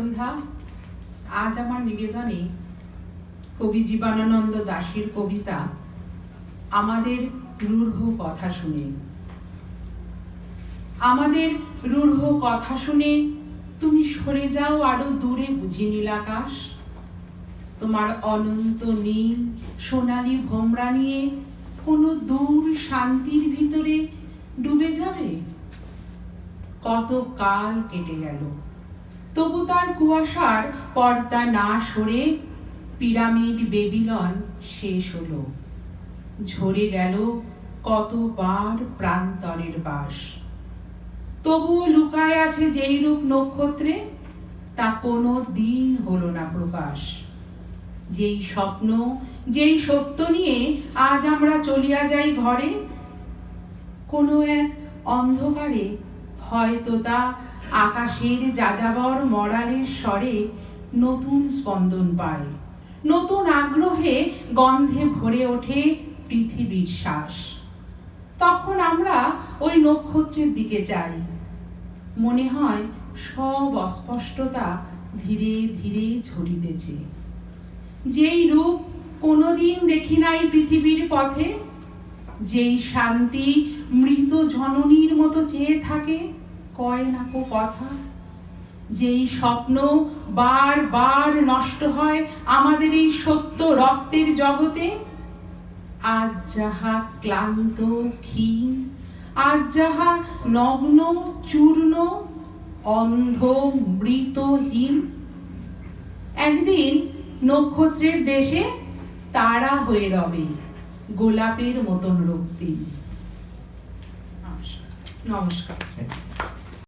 সন্ধ্যা, আজ আমার নিবেদনে কবি জীবনানন্দ দাশের কবিতা আমাদের রূঢ় কথা শুনে। আমাদের রূঢ় কথা শুনে তুমি সরে যাও আরো দূরে বুঝি নীলাকাশ। তোমার অনন্ত নীল সোনালী ভোমরা নিয়ে কোনো দূর শান্তির ভিতরে ডুবে যাবে। কত কাল কেটে গেল, তবু তার কুয়াশার পর্দা না সরে পিরামিড বেবিলন শেষ হলো। ঝরে গেল কতবার প্রান্তরের বাস। তবুও লুকায় আছে যেই রূপ নক্ষত্রে, তা কোনো দিন হলো না প্রকাশ। যেই স্বপ্ন যেই সত্য নিয়ে আজ আমরা চলিয়া যাই ঘরে, কোনো এক অন্ধকারে হয়তো তা আকাশের যাযাবর মরালের স্বরে নতুন স্পন্দন পায়। নতুন আগ্রহে গন্ধে ভরে ওঠে পৃথিবীর শ্বাস। তখন আমরা ওই নক্ষত্রের দিকে চাই, মনে হয় সব অস্পষ্টতা ধীরে ধীরে ঝরিতেছে। যেই রূপ কোনোদিন দেখি নাই পৃথিবীর পথে, যেই শান্তি মৃত জননীর মতো চেয়ে থাকে, কয় না কো কথা। যেই স্বপ্ন বার বার নষ্ট হয় আমাদের এই সত্য রক্তের জগতে, আজ যাহা ক্লান্ত ক্ষীণ, আজ যাহা নগ্ন চূর্ণ, অন্ধ মৃতহীন, একদিন নক্ষত্রের দেশে তারা হয়ে রবে গোলাপের মতন রক্তিম। নমস্কার।